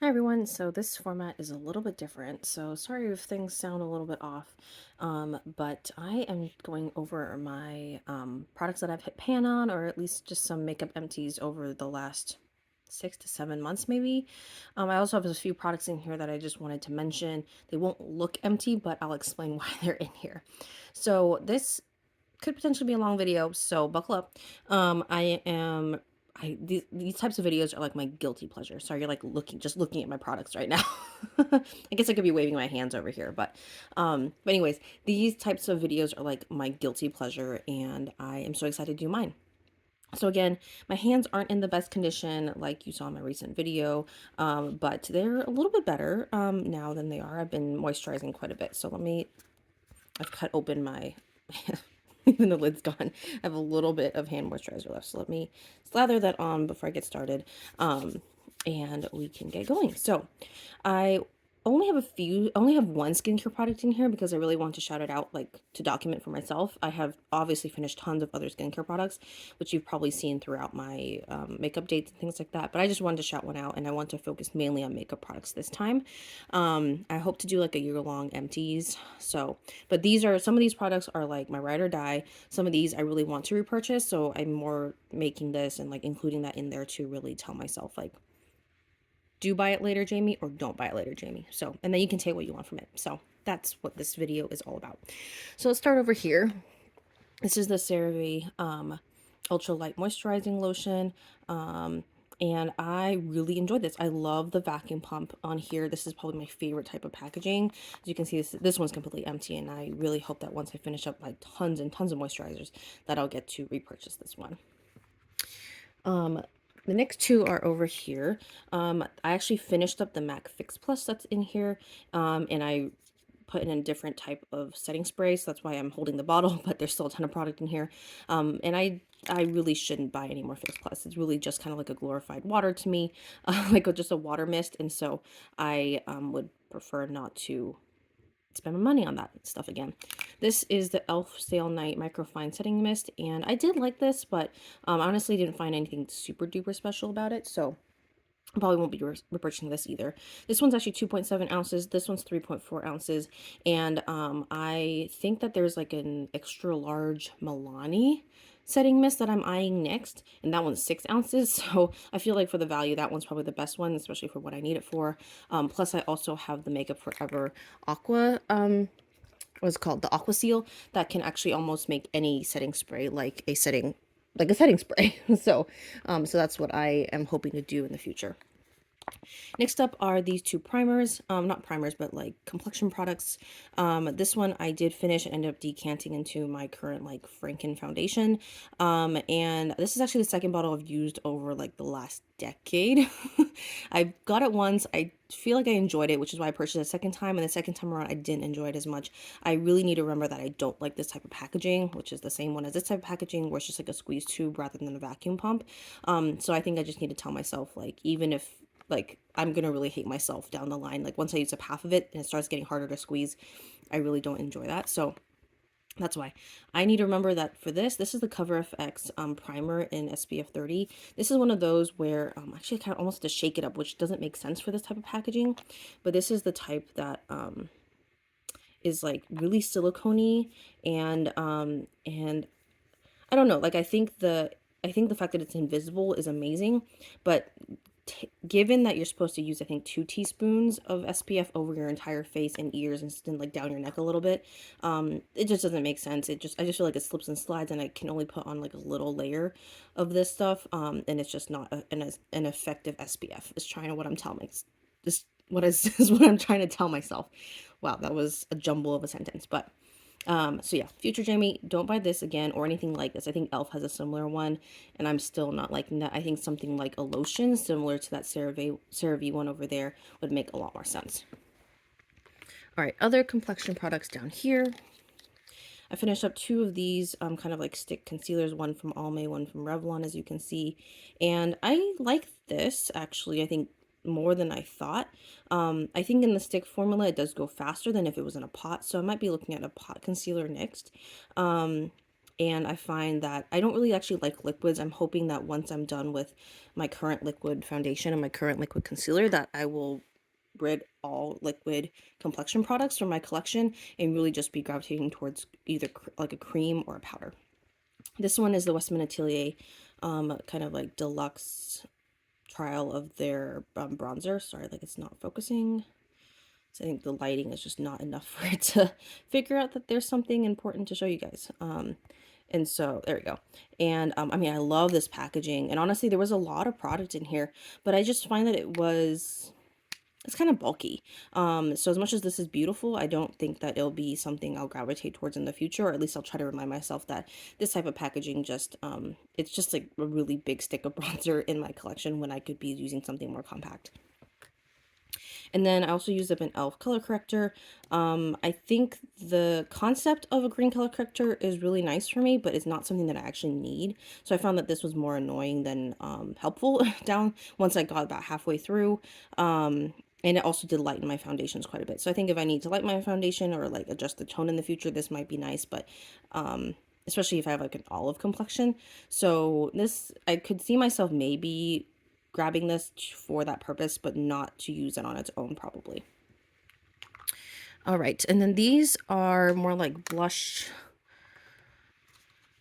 Hi everyone, so this format is a little bit different, so sorry if things sound a little bit off, but I am going over my products that I've hit pan on, or at least just some makeup empties over the last 6 to 7 months maybe. I also have a few products in here that I just wanted to mention. They won't look empty, but I'll explain why they're in here. So this could potentially be a long video, so buckle up. These types of videos are like my guilty pleasure. Sorry, you're like just looking at my products right now. I guess I could be waving my hands over here, but anyways, these types of videos are like my guilty pleasure, and I am so excited to do mine. So again, my hands aren't in the best condition like you saw in my recent video, but they're a little bit better now than they are. I've been moisturizing quite a bit. So I've cut open my, even the lid's gone. I have a little bit of hand moisturizer left. So let me slather that on before I get started. And we can get going. So I only have one skincare product in here because I really want to shout it out, like to document for myself. I have obviously finished tons of other skincare products, which you've probably seen throughout my makeup dates and things like that. But I just wanted to shout one out, and I want to focus mainly on makeup products this time. I hope to do like a year-long empties. So, but some of these products are like my ride or die. Some of these I really want to repurchase, so I'm more making this and like including that in there to really tell myself like, do buy it later, Jamie, or don't buy it later, Jamie. So, and then you can take what you want from it. So that's what this video is all about. So let's start over here. This is the CeraVe Ultra Light Moisturizing Lotion. And I really enjoyed this. I love the vacuum pump on here. This is probably my favorite type of packaging. As you can see, this one's completely empty, and I really hope that once I finish up like tons and tons of moisturizers, that I'll get to repurchase this one. The next two are over here. I actually finished up the MAC Fix Plus that's in here, and I put in a different type of setting spray, so that's why I'm holding the bottle, but there's still a ton of product in here. And I really shouldn't buy any more Fix Plus. It's really just kind of like a glorified water to me, just a water mist, and so I would prefer not to spend my money on that stuff again. This is the e.l.f. Stale Night Microfine Setting Mist, and I did like this, but honestly didn't find anything super duper special about it, so I probably won't be repurchasing this either. This one's actually 2.7 ounces. This one's 3.4 ounces. And I think that there's like an extra large Milani setting mist that I'm eyeing next. And that one's 6 ounces. So I feel like for the value, that one's probably the best one, especially for what I need it for. Plus, I also have the Makeup Forever Aqua, what's it called? The Aqua Seal, that can actually almost make any setting spray like a setting spray. So that's what I am hoping to do in the future. Next up are these two primers, not primers, but like complexion products. This one I did finish and ended up decanting into my current like Franken foundation. And this is actually the second bottle I've used over like the last decade. I got it once. I feel like I enjoyed it, which is why I purchased it a second time. And the second time around, I didn't enjoy it as much. I really need to remember that I don't like this type of packaging, which is the same one as this type of packaging, where it's just like a squeeze tube rather than a vacuum pump. So I think I just need to tell myself, like, even if like I'm gonna really hate myself down the line, like once I use up half of it and it starts getting harder to squeeze, I really don't enjoy that. So that's why I need to remember that for this is the Cover FX primer in SPF 30. This is one of those where actually I kind of almost have to shake it up, which doesn't make sense for this type of packaging, but this is the type that is like really silicone-y, and I don't know, like I think the fact that it's invisible is amazing, but given that you're supposed to use, I think, 2 teaspoons of SPF over your entire face and ears and then like down your neck a little bit, it just doesn't make sense. I just feel like it slips and slides, and I can only put on like a little layer of this stuff, and it's just not an effective SPF. Is trying to what I'm telling this what is what I'm trying to tell myself. Wow, that was a jumble of a sentence, but. So yeah, future Jamie, don't buy this again or anything like this. I think e.l.f. has a similar one, and I'm still not liking that. I think something like a lotion similar to that CeraVe one over there would make a lot more sense. All right, other complexion products down here. I finished up two of these kind of like stick concealers, one from Almay, one from Revlon, as you can see. And I like this, actually, I think more than I thought. I think in the stick formula, it does go faster than if it was in a pot. So I might be looking at a pot concealer next. And I find that I don't really actually like liquids. I'm hoping that once I'm done with my current liquid foundation and my current liquid concealer, that I will rid all liquid complexion products from my collection and really just be gravitating towards either like a cream or a powder. This one is the Westman Atelier kind of like deluxe trial of their bronzer. Sorry, like it's not focusing. So I think the lighting is just not enough for it to figure out that there's something important to show you guys. And so there we go. And I mean, I love this packaging. And honestly, there was a lot of product in here, but I just find that it's kind of bulky. So as much as this is beautiful, I don't think that it'll be something I'll gravitate towards in the future, or at least I'll try to remind myself that this type of packaging just, it's just like a really big stick of bronzer in my collection when I could be using something more compact. And then I also used up an e.l.f. color corrector. I think the concept of a green color corrector is really nice for me, but it's not something that I actually need. So I found that this was more annoying than helpful down once I got about halfway through. And it also did lighten my foundations quite a bit. So I think if I need to lighten my foundation or like adjust the tone in the future, this might be nice, but especially if I have like an olive complexion. So this, I could see myself maybe grabbing this for that purpose, but not to use it on its own probably. All right, and then these are more like blush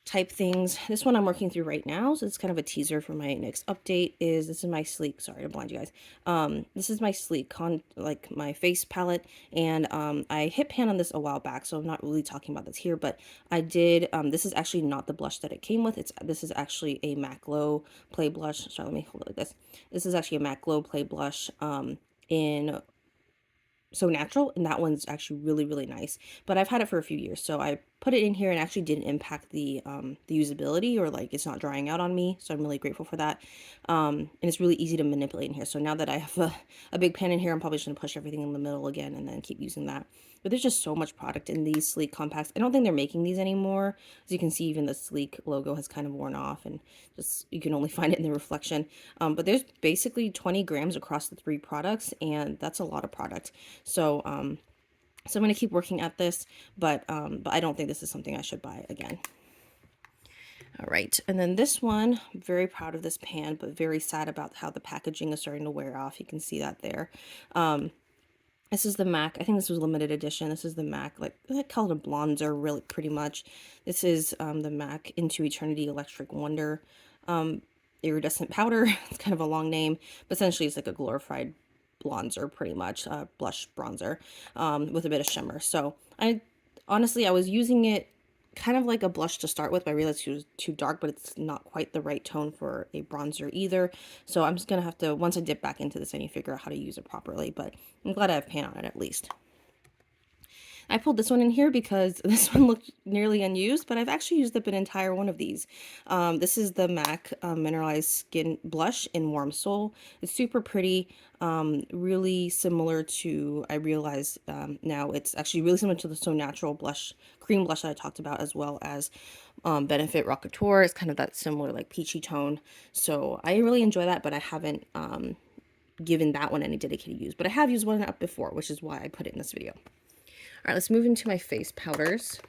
type things. This one I'm working through right now, so it's kind of a teaser for my next update. This is my sleek, sorry to blind you guys. This is my sleek like my face palette, and I hit pan on this a while back, so I'm not really talking about this here, but I did, this is actually not the blush that it came with. This is actually a MAC Glow Play Blush. Sorry, let me hold it like this. This is actually a MAC Glow Play Blush in So Natural, and that one's actually really nice, but I've had it for a few years, so I put it in here and actually didn't impact the usability, or like it's not drying out on me, so I'm really grateful for that. And it's really easy to manipulate in here, so now that I have a big pan in here, I'm probably just going to push everything in the middle again and then keep using that. But there's just so much product in these sleek compacts. I don't think they're making these anymore. As you can see, even the sleek logo has kind of worn off, and just you can only find it in the reflection. But there's basically 20 grams across the 3 products, and that's a lot of product. So so I'm going to keep working at this, but I don't think this is something I should buy again. All right, and then this one, I'm very proud of this pan, but very sad about how the packaging is starting to wear off. You can see that there. This is the MAC. I think this was limited edition. This is the MAC, like I call it a bronzer, really, pretty much. This is the MAC Into Eternity Electric Wonder iridescent powder. It's kind of a long name, but essentially it's like a glorified bronzer, pretty much, blush bronzer, with a bit of shimmer. So I was using it kind of like a blush to start with, but I realized it was too dark, but it's not quite the right tone for a bronzer either. So I'm just gonna have to, once I dip back into this, I need to figure out how to use it properly, but I'm glad I have pan on it at least. I pulled this one in here because this one looked nearly unused, but I've actually used up an entire one of these. This is the MAC Mineralized Skin Blush in Warm Soul. It's super pretty, really similar to, I realize now, it's actually really similar to the So Natural blush, cream blush that I talked about, as well as Benefit Rockateur. It's kind of that similar like peachy tone. So I really enjoy that, but I haven't given that one any dedicated use. But I have used one up before, which is why I put it in this video. All right, let's move into my face powders.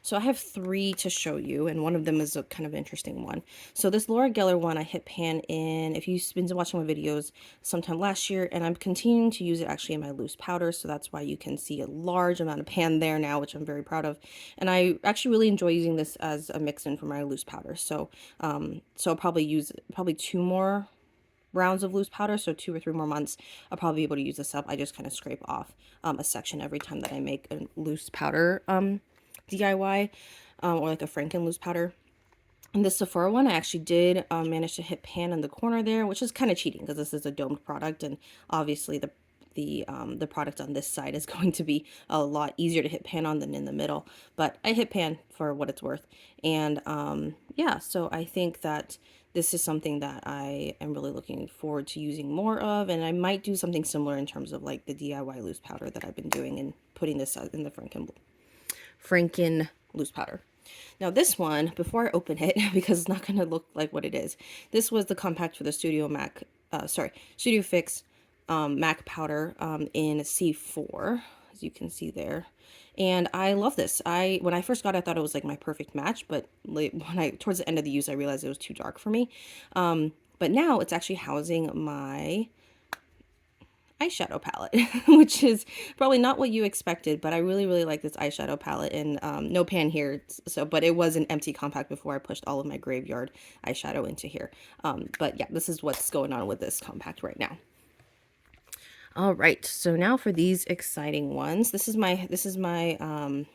So I have 3 to show you, and one of them is a kind of interesting one. So this Laura Geller one I hit pan in, if you've been watching my videos, sometime last year, and I'm continuing to use it actually in my loose powder, so that's why you can see a large amount of pan there now, which I'm very proud of. And I actually really enjoy using this as a mix-in for my loose powder. So so I'll probably use 2 more rounds of loose powder, so 2 or 3 more months I'll probably be able to use this up. I just kind of scrape off a section every time that I make a loose powder DIY, or like a Franken loose powder. And this Sephora one, I actually did manage to hit pan in the corner there, which is kind of cheating because this is a domed product, and obviously the product on this side is going to be a lot easier to hit pan on than in the middle, but I hit pan for what it's worth. And yeah, so I think that this is something that I am really looking forward to using more of, and I might do something similar in terms of like the DIY loose powder that I've been doing and putting this in the Franken loose powder. Now this one, before I open it, because it's not going to look like what it is, this was the compact for the Studio Fix MAC powder in C4. as you can see there. And I love this. When I first got it, I thought it was like my perfect match, but towards the end of the use, I realized it was too dark for me. But now it's actually housing my eyeshadow palette, which is probably not what you expected, but I really, really like this eyeshadow palette. And no pan here, but it was an empty compact before I pushed all of my Graveyard eyeshadow into here. But yeah, this is what's going on with this compact right now. All right, so now for these exciting ones. This is my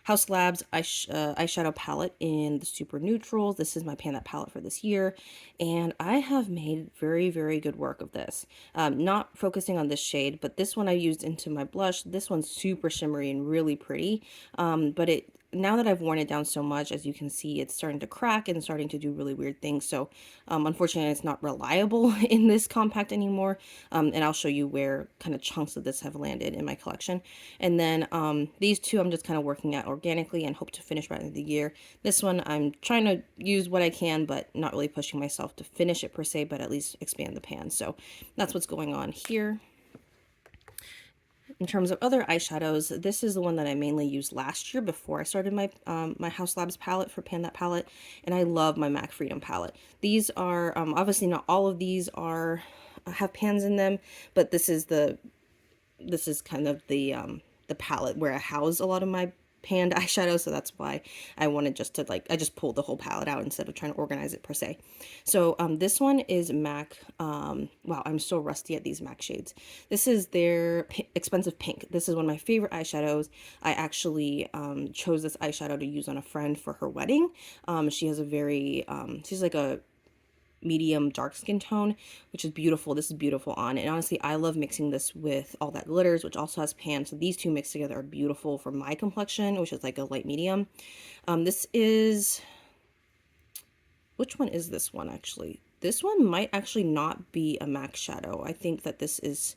House Labs eyeshadow palette in the Super Neutrals. This is my pan that palette for this year, and I have made very, very good work of this. Not focusing on this shade, but this one I used into my blush. This one's super shimmery and really pretty, but now that I've worn it down so much, as you can see, it's starting to crack and starting to do really weird things. So unfortunately, it's not reliable in this compact anymore. And I'll show you where kind of chunks of this have landed in my collection. And then these two I'm just kind of working at organically and hope to finish by the end of the year. This one I'm trying to use what I can, but not really pushing myself to finish it per se, but at least expand the pan. So that's what's going on here. In terms of other eyeshadows, this is the one that I mainly used last year before I started my my House Labs palette for Pan That Palette, and I love my MAC Freedom palette. These are obviously not all of these are have pans in them, but this is kind of the palette where I house a lot of my panned eyeshadow, so that's why I wanted just to I just pulled the whole palette out instead of trying to organize it per se. So this one is MAC. Wow, I'm so rusty at these MAC shades. This is their expensive pink. This is one of my favorite eyeshadows. I actually chose this eyeshadow to use on a friend for her wedding. She has a very she's like a medium dark skin tone, which is beautiful. This is beautiful on, and honestly I love mixing this with All That Glitters, which also has pan, so these two mixed together are beautiful for my complexion, which is like a light medium. This is, which one is this one actually? This one might actually not be a MAC shadow. I think that this is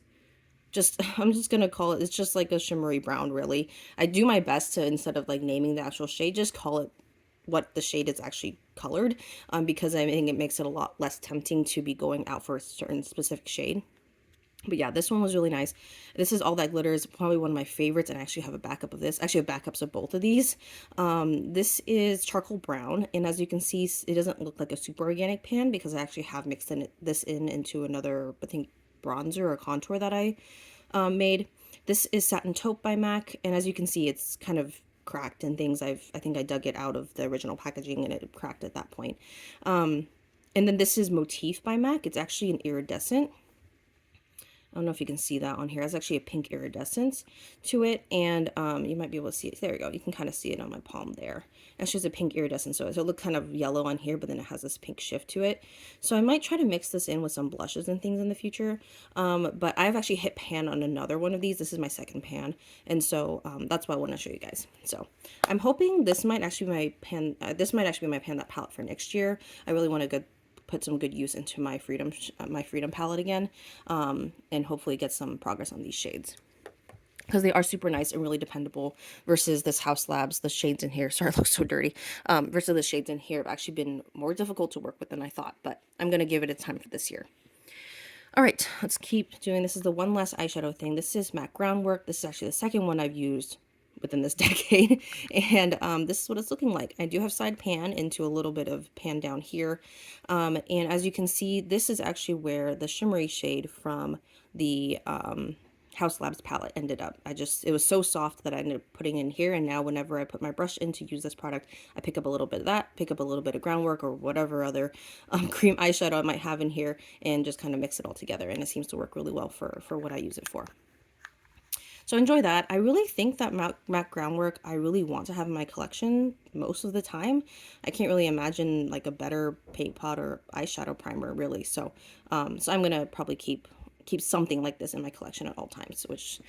just, I'm just gonna call it, it's just like a shimmery brown really. I do my best to, instead of like naming the actual shade, just call it what the shade is actually colored, because I think it makes it a lot less tempting to be going out for a certain specific shade. But yeah, this one was really nice. This is All That Glitters, probably one of my favorites, and I actually have a backup of this. Actually, I have backups of both of these. This is Charcoal Brown, and as you can see, it doesn't look like a super organic pan because I actually have mixed this into another, I think, bronzer or contour that I made. This is Satin Taupe by MAC, and as you can see, it's kind of cracked and things. I think I dug it out of the original packaging and it cracked at that point. And then this is Motif by MAC. It's actually an iridescent. I don't know if you can see that on here. It's actually a pink iridescence to it, and you might be able to see it. There you go. You can kind of see it on my palm there. It's just a pink iridescence, so it looks kind of yellow on here, but then it has this pink shift to it. So I might try to mix this in with some blushes and things in the future. But I've actually hit pan on another one of these. This is my second pan, and so that's why I want to show you guys. So I'm hoping this might actually be my pan. This might actually be my Pan That palette for next year. I really want to put some good use into my Freedom palette again, and hopefully get some progress on these shades, because they are super nice and really dependable, versus this House Labs, the shades in here, sorry it looks so dirty, versus the shades in here have actually been more difficult to work with than I thought, but I'm going to give it a time for this year. All right, let's keep doing, this is the one last eyeshadow thing. This is MAC Groundwork. This is actually the second one I've used within this decade, and this is what it's looking like. I do have side pan into a little bit of pan down here, and as you can see, this is actually where the shimmery shade from the House Labs palette ended up. It was so soft that I ended up putting in here, and now whenever I put my brush in to use this product, I pick up a little bit of that, pick up a little bit of Groundwork or whatever other cream eyeshadow I might have in here, and just kind of mix it all together, and it seems to work really well for what I use it for. So enjoy that. I really think that MAC Groundwork I really want to have in my collection most of the time. I can't really imagine like a better paint pot or eyeshadow primer really. So so I'm gonna probably keep something like this in my collection at all times, which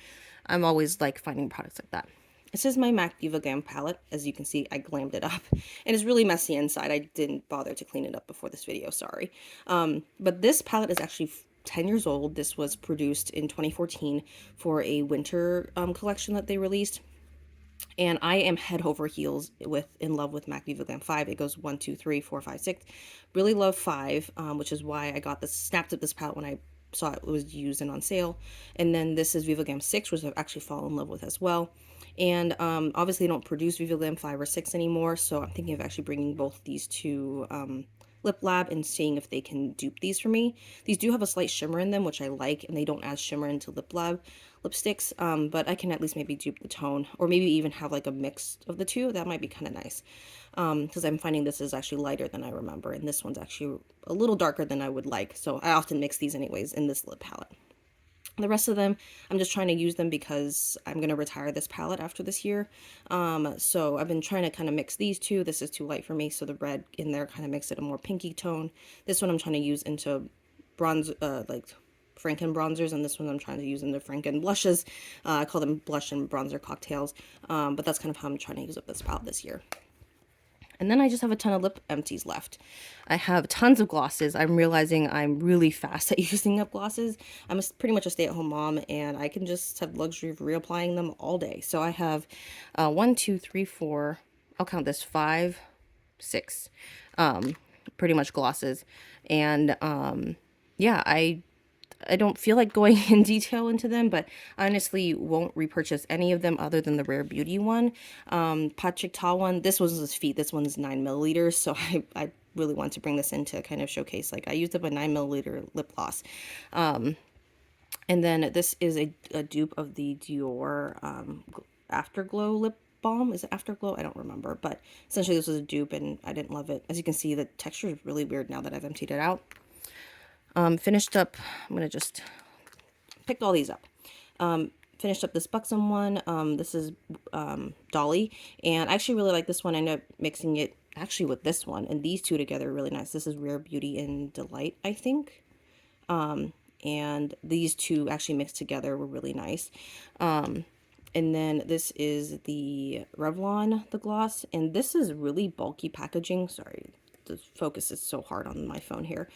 I'm always like finding products like that. This is my MAC Diva Glam palette. As you can see, I glammed it up, and it's really messy inside. I didn't bother to clean it up before this video, sorry. But this palette is actually 10 years old. This was produced in 2014 for a winter collection that they released. And I am head over heels in love with MAC Diva Glam 5. It goes 1, 2, 3, 4, 5, 6. Really love 5, which is why I got this, snapped up this palette when I saw it was used and on sale. And then this is Viva Glam 6, which I've actually fallen in love with as well. And obviously, they don't produce Viva Glam 5 or 6 anymore, so I'm thinking of actually bringing both these to Lip Lab and seeing if they can dupe these for me. These do have a slight shimmer in them, which I like, and they don't add shimmer into Lip Lab lipsticks, but I can at least maybe dupe the tone, or maybe even have like a mix of the two. That might be kind of nice, because I'm finding this is actually lighter than I remember, and this one's actually a little darker than I would like, so I often mix these anyways in this lip palette. The rest of them, I'm just trying to use them because I'm going to retire this palette after this year. So I've been trying to kind of mix these two. This is too light for me, so the red in there kind of makes it a more pinky tone. This one I'm trying to use into bronze, like Franken bronzers, and this one I'm trying to use into Franken blushes. I call them blush and bronzer cocktails, but that's kind of how I'm trying to use up this palette this year. And then I just have a ton of lip empties left. I have tons of glosses. I'm realizing I'm really fast at using up glosses. I'm pretty much a stay-at-home mom, and I can just have the luxury of reapplying them all day. So I have 1, 2, 3, 4, I'll count this, 5, 6, pretty much glosses. And yeah, I don't feel like going in detail into them, but I honestly won't repurchase any of them other than the Rare Beauty one. Patrick Ta one, this one's his feet, this one's 9 milliliters, so I really want to bring this in to kind of showcase, like, I used up a 9 milliliter lip gloss. And then this is a dupe of the Dior Afterglow lip balm. Is it Afterglow? I don't remember, but essentially this was a dupe and I didn't love it. As you can see, the texture is really weird now that I've emptied it out. Finished up, I'm going to just pick all these up. Finished up this Buxom one. This is Dolly, and I actually really like this one. I ended up mixing it actually with this one, and these two together are really nice. This is Rare Beauty and Delight, I think. And these two actually mixed together were really nice. And then this is the Revlon, the gloss, and this is really bulky packaging. Sorry, the focus is so hard on my phone here.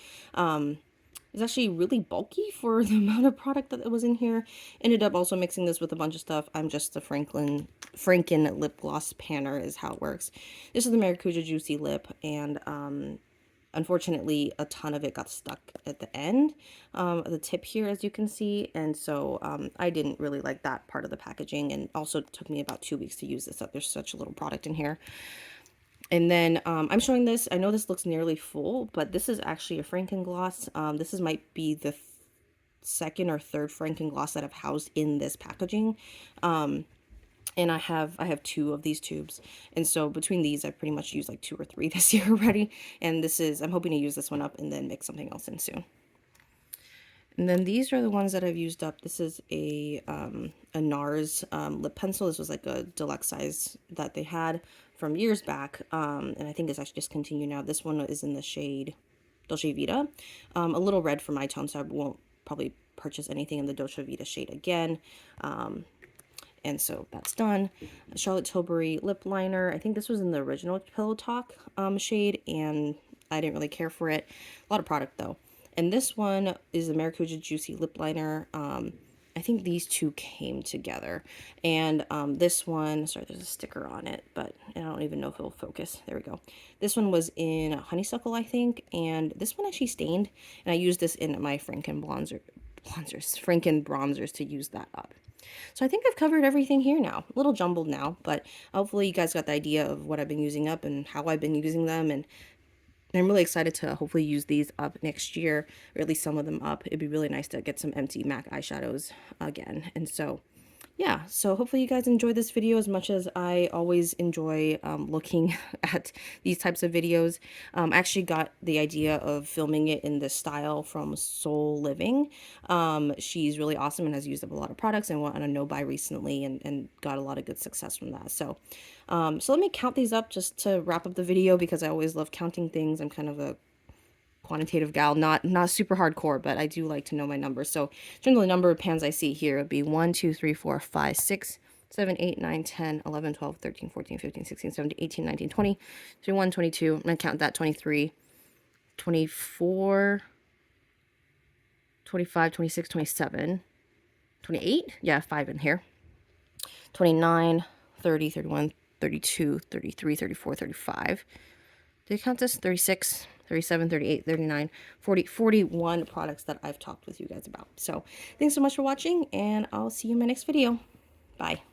It's actually really bulky for the amount of product that was in here. Ended up also mixing this with a bunch of stuff. I'm just the Franken lip gloss panner is how it works. This is the Maracuja Juicy Lip, and unfortunately a ton of it got stuck at the end, the tip here, as you can see, and so I didn't really like that part of the packaging, and also took me about 2 weeks to use this up. There's such a little product in here. And then I'm showing this. I know this looks nearly full, but this is actually a Franken gloss. This might be the second or third Franken gloss that I've housed in this packaging. And I have 2 of these tubes. And so between these, I've pretty much used like 2 or 3 this year already. And I'm hoping to use this one up and then mix something else in soon. And then these are the ones that I've used up. This is a NARS lip pencil. This was like a deluxe size that they had from years back, and I think it's actually discontinued now. This one is in the shade Dolce Vita, a little red for my tone, so I won't probably purchase anything in the Dolce Vita shade again. And so that's done. Charlotte Tilbury lip liner. I think this was in the original Pillow Talk shade, and I didn't really care for it. A lot of product though. And this one is the Maracuja Juicy lip liner. I think these two came together. And this one, sorry, there's a sticker on it, but I don't even know if it'll focus. There we go. This one was in Honeysuckle, I think, and this one actually stained. And I used this in my Franken bronzers to use that up. So I think I've covered everything here now. A little jumbled now, but hopefully you guys got the idea of what I've been using up and how I've been using them, and I'm really excited to hopefully use these up next year, or at least some of them up. It'd be really nice to get some empty MAC eyeshadows again. And so, yeah, so hopefully you guys enjoyed this video as much as I always enjoy looking at these types of videos. I actually got the idea of filming it in this style from Soul Living. She's really awesome and has used up a lot of products and went on a no-buy recently, and got a lot of good success from that. So, so let me count these up just to wrap up the video, because I always love counting things. I'm kind of a quantitative gal, not super hardcore, but I do like to know my numbers. So in terms of the number of pans I see here, it would be 1, 2, 3, 4, 5, 6, 7, 8, 9, 10, 11, 12, 13, 14, 15, 16, 17, 18, 19, 20, 21, 22. I'm going to count that, 23, 24, 25, 26, 27, 28. Yeah, 5 in here. 29, 30, 31, 32, 33, 34, 35. Did I count this? 36, 37, 38, 39, 40, 41 products that I've talked with you guys about. So thanks so much for watching, and I'll see you in my next video. Bye.